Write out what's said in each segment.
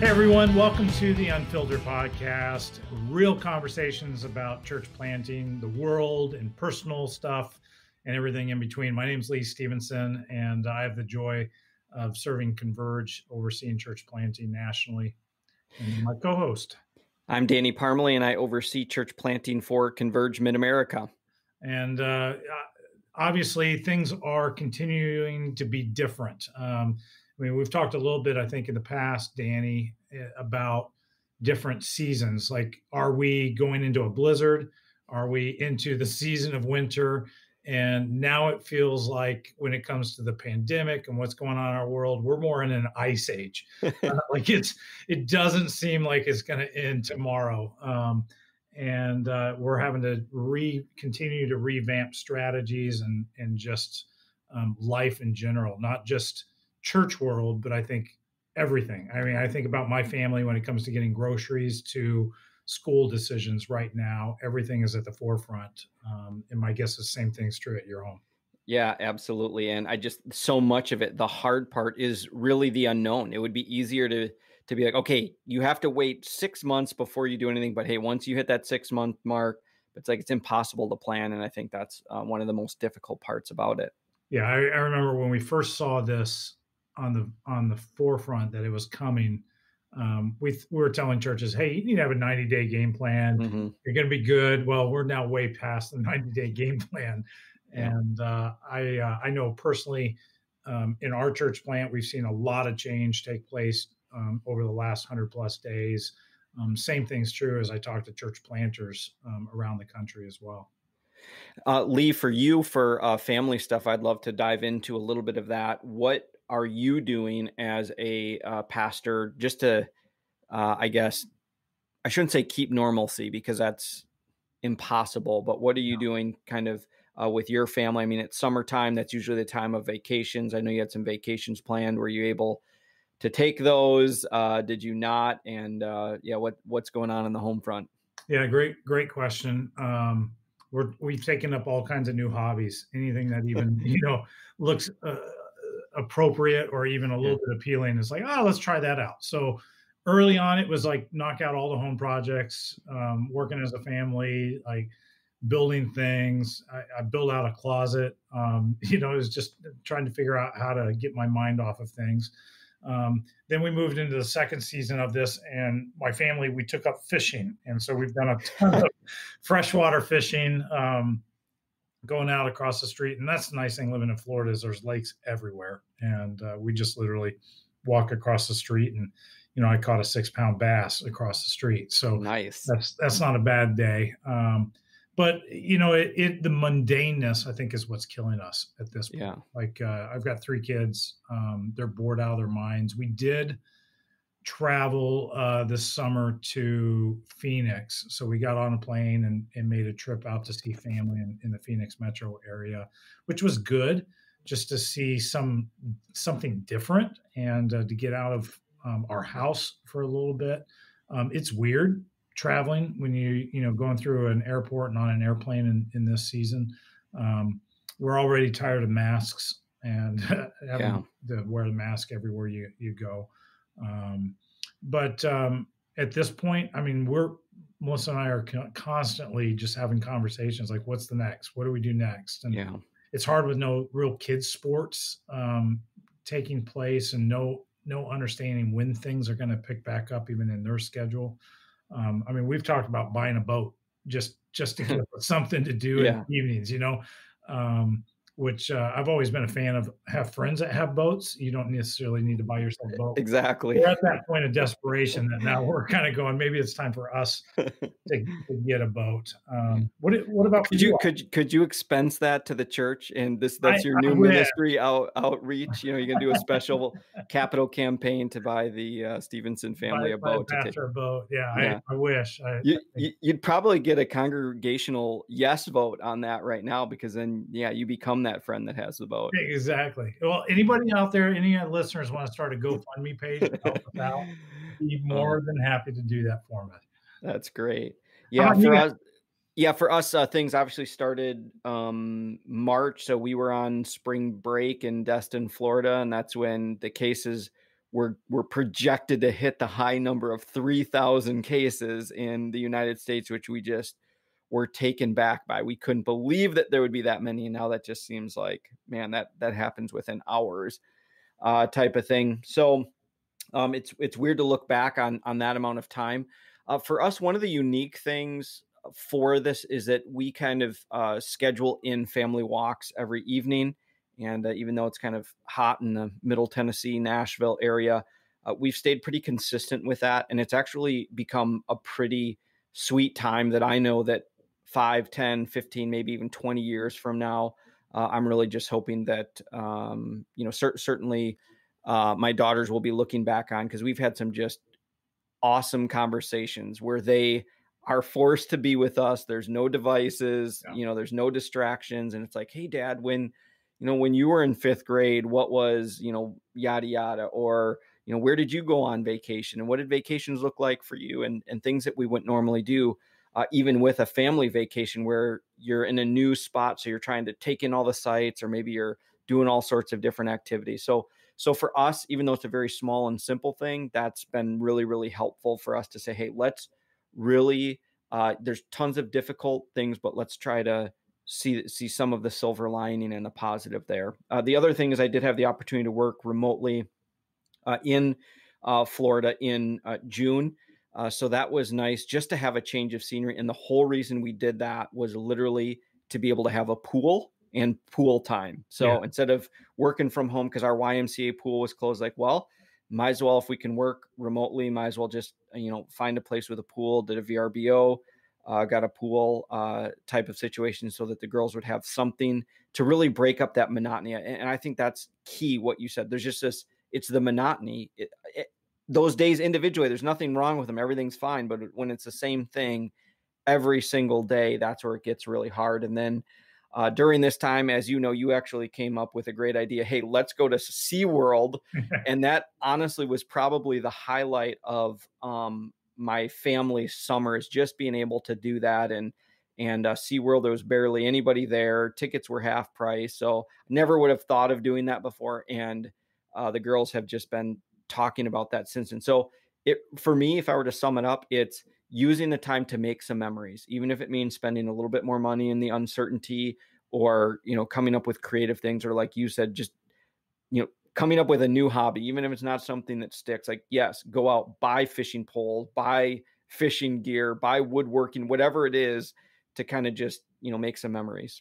Everyone, welcome to the Unfiltered Podcast. Real conversations about church planting, the world, and personal stuff, and everything in between. My name is Stephenson, and I have the joy of serving Converge, overseeing church planting nationally. And my co-host. I'm Danny Parmelee, and I oversee church planting for Converge Mid-America. And obviously, things are continuing to be different. We've talked a little bit, I think, in the past, Danny, about different seasons. Like, are we going into a blizzard? Are we into the season of winter? And now it feels like when it comes to the pandemic and what's going on in our world, we're more in an ice age. It doesn't seem like it's going to end tomorrow. We're having to continue to revamp strategies and just life in general, not just church world, but I think everything. I mean, I think about my family when it comes to getting groceries to school decisions right now. Everything is at the forefront. And my guess is the same thing's true at your home. Yeah, absolutely. And so much of it, the hard part is really the unknown. It would be easier to be like, okay, you have to wait 6 months before you do anything. But hey, once you hit that 6-month mark, it's like it's impossible to plan. And I think that's one of the most difficult parts about it. Yeah, I remember when we first saw this on the forefront that it was coming. We were telling churches, hey, you need to have a 90-day game plan. Mm-hmm. You're going to be good. Well, we're now way past the 90-day game plan. Yeah. And I know personally in our church plant, we've seen a lot of change take place over the last 100+ days. Same thing's true as I talk to church planters around the country as well. Lee, for you, for family stuff, I'd love to dive into a little bit of that. What are you doing as a pastor just to, I guess, I shouldn't say keep normalcy because that's impossible, but what are you doing kind of with your family? I mean, it's summertime. That's usually the time of vacations. I know you had some vacations planned. Were you able to take those? Did you not? And what's going on the home front? Yeah, great question. We've taken up all kinds of new hobbies, anything that even, looks appropriate or even a little bit appealing. It's like, let's try that out. So early on, it was like knock out all the home projects, working as a family, like building things. I built out a closet. It was just trying to figure out how to get my mind off of things. Then we moved into the second season of this, and my family, we took up fishing. And so we've done a ton of freshwater fishing, going out across the street. And that's the nice thing living in Florida is there's lakes everywhere. And we just literally walk across the street and, I caught a 6-pound bass across the street. So nice. That's not a bad day. But the mundaneness, I think, is what's killing us at this point. Yeah. Like I've got 3 kids. They're bored out of their minds. We did travel this summer to Phoenix. So we got on a plane and made a trip out to see family in the Phoenix metro area, which was good just to see something different and to get out of our house for a little bit. It's weird traveling when you going through an airport and on an airplane in this season. We're already tired of masks and having to wear the mask everywhere you go. But at this point, I mean, Melissa and I are constantly just having conversations like, what's the next? What do we do next? And it's hard with no real kids sports taking place and no understanding when things are going to pick back up even in their schedule. I mean, we've talked about buying a boat just to give something to do in the evenings, which I've always been a fan of. Have friends that have boats. You don't necessarily need to buy yourself a boat. Exactly. We're at that point of desperation that now we're kind of going, maybe it's time for us to get a boat. What about could you expense that to the church? And that's your new ministry outreach. You're going to do a special capital campaign to buy the Stephenson family a boat. I wish. You'd probably get a congregational yes vote on that right now, because then you become that friend that has the boat. Exactly. Well, anybody out there, any listeners want to start a GoFundMe page to help us out, be more than happy to do that for me. That's great. For us, things obviously started March. So we were on spring break in Destin, Florida, and that's when the cases we're projected to hit the high number of 3,000 cases in the United States, which we just were taken back by. We couldn't believe that there would be that many. And now that just seems like, man, that happens within hours, type of thing. So it's weird to look back on that amount of time. For us, one of the unique things for this is that we kind of schedule in family walks every evening. And even though it's kind of hot in the middle Tennessee, Nashville area, we've stayed pretty consistent with that. And it's actually become a pretty sweet time that I know that 5, 10, 15, maybe even 20 years from now, I'm really just hoping that, certainly my daughters will be looking back on, because we've had some just awesome conversations where they are forced to be with us. There's no devices, there's no distractions. And it's like, hey, Dad, when you were in 5th grade, what was, yada, yada, or, where did you go on vacation, and what did vacations look like for you, and things that we wouldn't normally do, even with a family vacation where you're in a new spot. So you're trying to take in all the sights, or maybe you're doing all sorts of different activities. So for us, even though it's a very small and simple thing, that's been really, really helpful for us to say, hey, let's really, there's tons of difficult things, but let's try to see some of the silver lining and the positive there. The other thing is I did have the opportunity to work remotely in Florida in June. So that was nice, just to have a change of scenery. And the whole reason we did that was literally to be able to have a pool and pool time. So instead of working from home, because our YMCA pool was closed, like, well, might as well, if we can work remotely, might as well just, find a place with a pool. Did a VRBO, got a pool type of situation, so that the girls would have something to really break up that monotony. And I think that's key, what you said. There's just it's the monotony. Those days individually, there's nothing wrong with them. Everything's fine. But when it's the same thing every single day, that's where it gets really hard. And then during this time, as you know, you actually came up with a great idea. Hey, let's go to SeaWorld. And that honestly was probably the highlight of my family's summer, is just being able to do that. And SeaWorld, there was barely anybody there. Tickets were half price. So never would have thought of doing that before. And the girls have just been talking about that since. And so for me, if I were to sum it up, it's using the time to make some memories, even if it means spending a little bit more money in the uncertainty, or, coming up with creative things, or like you said, just, coming up with a new hobby, even if it's not something that sticks. Like, yes, go out, buy fishing poles, buy fishing gear, buy woodworking, whatever it is, to kind of just, make some memories.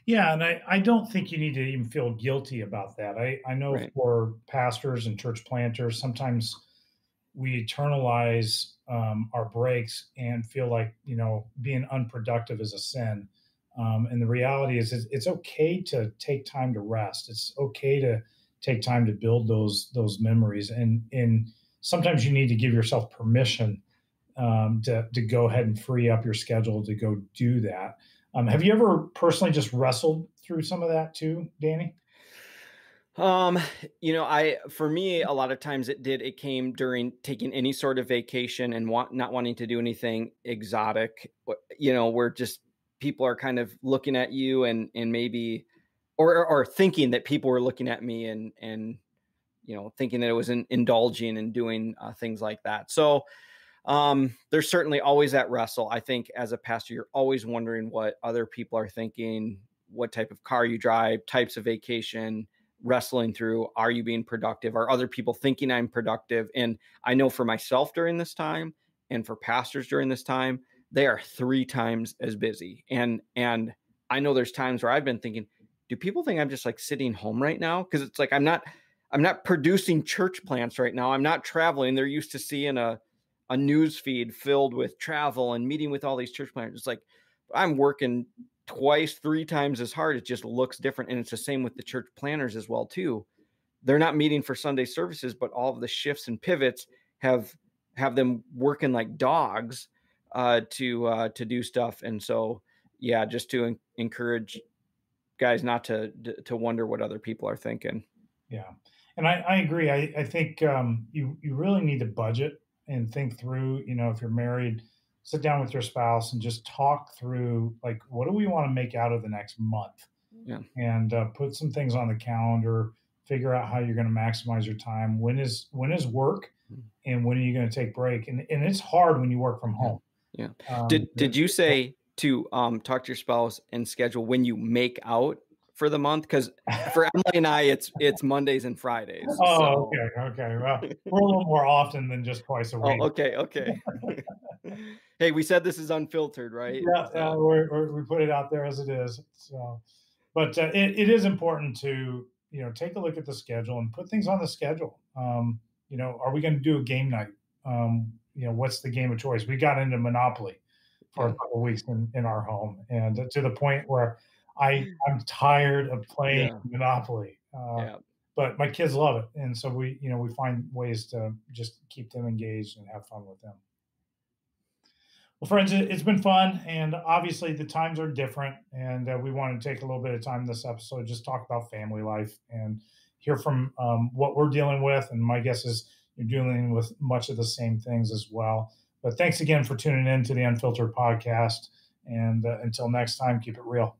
Yeah, and I don't think you need to even feel guilty about that. I know Right. For pastors and church planters, sometimes we internalize our breaks and feel like, being unproductive is a sin. And the reality is, it's okay to take time to rest. It's okay to take time to build those memories. And sometimes you need to give yourself permission to go ahead and free up your schedule to go do that. Have you ever personally just wrestled through some of that too, Danny? For me, a lot of times it came during taking any sort of vacation and not wanting to do anything exotic, where just people are kind of looking at you, and maybe, or thinking that people were looking at me, and thinking that it was indulging and doing things like that. So there's certainly always that wrestle. I think as a pastor, you're always wondering what other people are thinking, what type of car you drive, types of vacation, wrestling through, are you being productive? Are other people thinking I'm productive? And I know for myself during this time, and for pastors during this time, they are 3 times as busy. And I know there's times where I've been thinking, do people think I'm just like sitting home right now? Because it's like, I'm not producing church plants right now. I'm not traveling. They're used to seeing a news feed filled with travel and meeting with all these church planters. It's like, I'm working twice, 3 times as hard. It just looks different. And it's the same with the church planners as well, too. They're not meeting for Sunday services, but all of the shifts and pivots have them working like dogs to do stuff. And so, yeah, just to encourage guys not to wonder what other people are thinking. Yeah. And I agree. I think you really need to budget and think through, if you're married, sit down with your spouse and just talk through, like, what do we want to make out of the next month? Yeah. And put some things on the calendar figure out how you're going to maximize your time. When is work, and when are you going to take break? And it's hard when you work from home. Yeah. Did you say to talk to your spouse and schedule when you make out for the month? Because for Emily and I, it's Mondays and Fridays. Oh, okay. Well, we're a little more often than just twice a week. Oh, okay. Hey, we said this is unfiltered, right? Yeah, we put it out there as it is. So, but it is important to take a look at the schedule and put things on the schedule. Are we going to do a game night? What's the game of choice? We got into Monopoly for a couple of weeks in our home, and to the point where I'm tired of playing Monopoly. But my kids love it, and so we find ways to just keep them engaged and have fun with them. Well, friends, it's been fun, and obviously the times are different, and we want to take a little bit of time in this episode, just talk about family life and hear from what we're dealing with. And my guess is you're dealing with much of the same things as well. But thanks again for tuning in to the Unfiltered podcast. And until next time, keep it real.